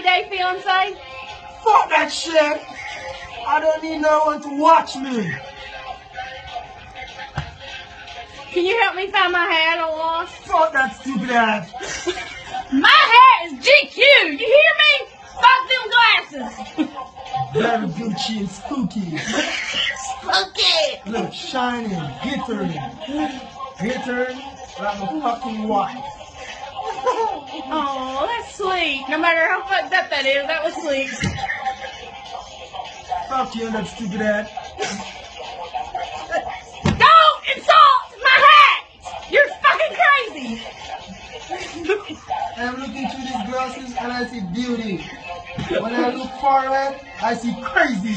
90-day fiancé? Fuck that shit! I don't need no one to watch me! Can you help me find my hat I lost? Fuck that stupid ass! My hat is GQ! You hear me? Fuck them glasses! Very Gucci and spooky. Spooky! Look, shining, glittering. Glittering like my fucking wife. Oh, that's sweet. No matter how fucked up that is, that was sweet. Fuck you and that stupid ass. Don't insult my hat! You're fucking crazy! I'm looking through these glasses and I see beauty. When I look far away, I see crazy.